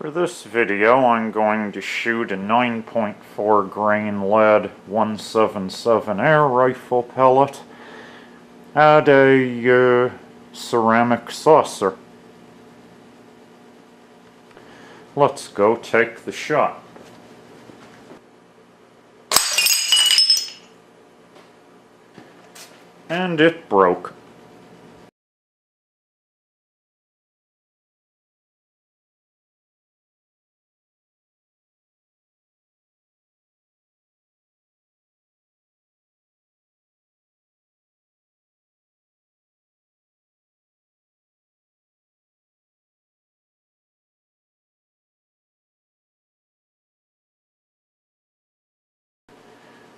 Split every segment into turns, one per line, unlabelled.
For this video, I'm going to shoot a 9.4 grain lead 177 air rifle pellet at a ceramic saucer. Let's go take the shot. And it broke.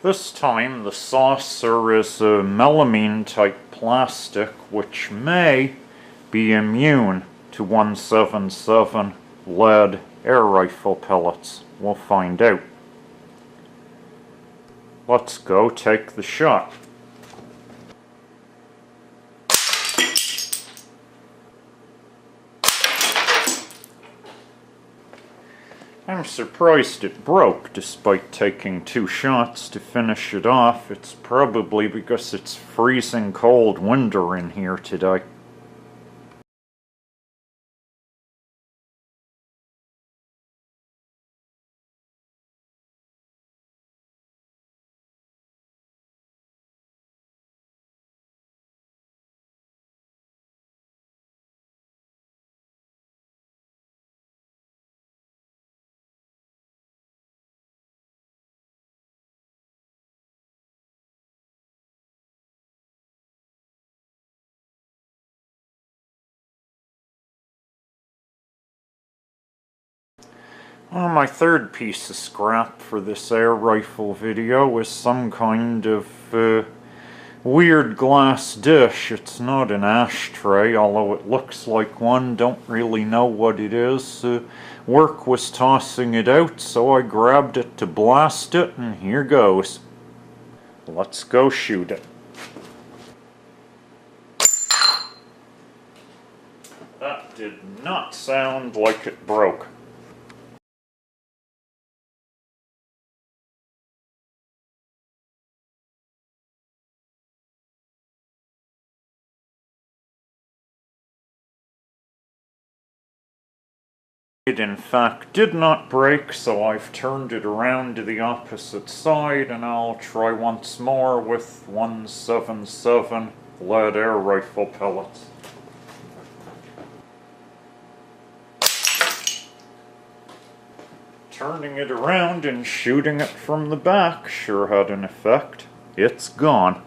This time the saucer is a melamine type plastic which may be immune to 177 lead air rifle pellets. We'll find out. Let's go take the shot. I'm surprised it broke despite taking 2 shots to finish it off. It's probably because it's freezing cold winter in here today. Well, my third piece of scrap for this air rifle video is some kind of weird glass dish. It's not an ashtray, although it looks like one. Don't really know what it is. Work was tossing it out, so I grabbed it to blast it, and here goes. Let's go shoot it. That did not sound like it broke. It in fact did not break, so I've turned it around to the opposite side, and I'll try once more with 177 lead air rifle pellets. Turning it around and shooting it from the back sure had an effect. It's gone.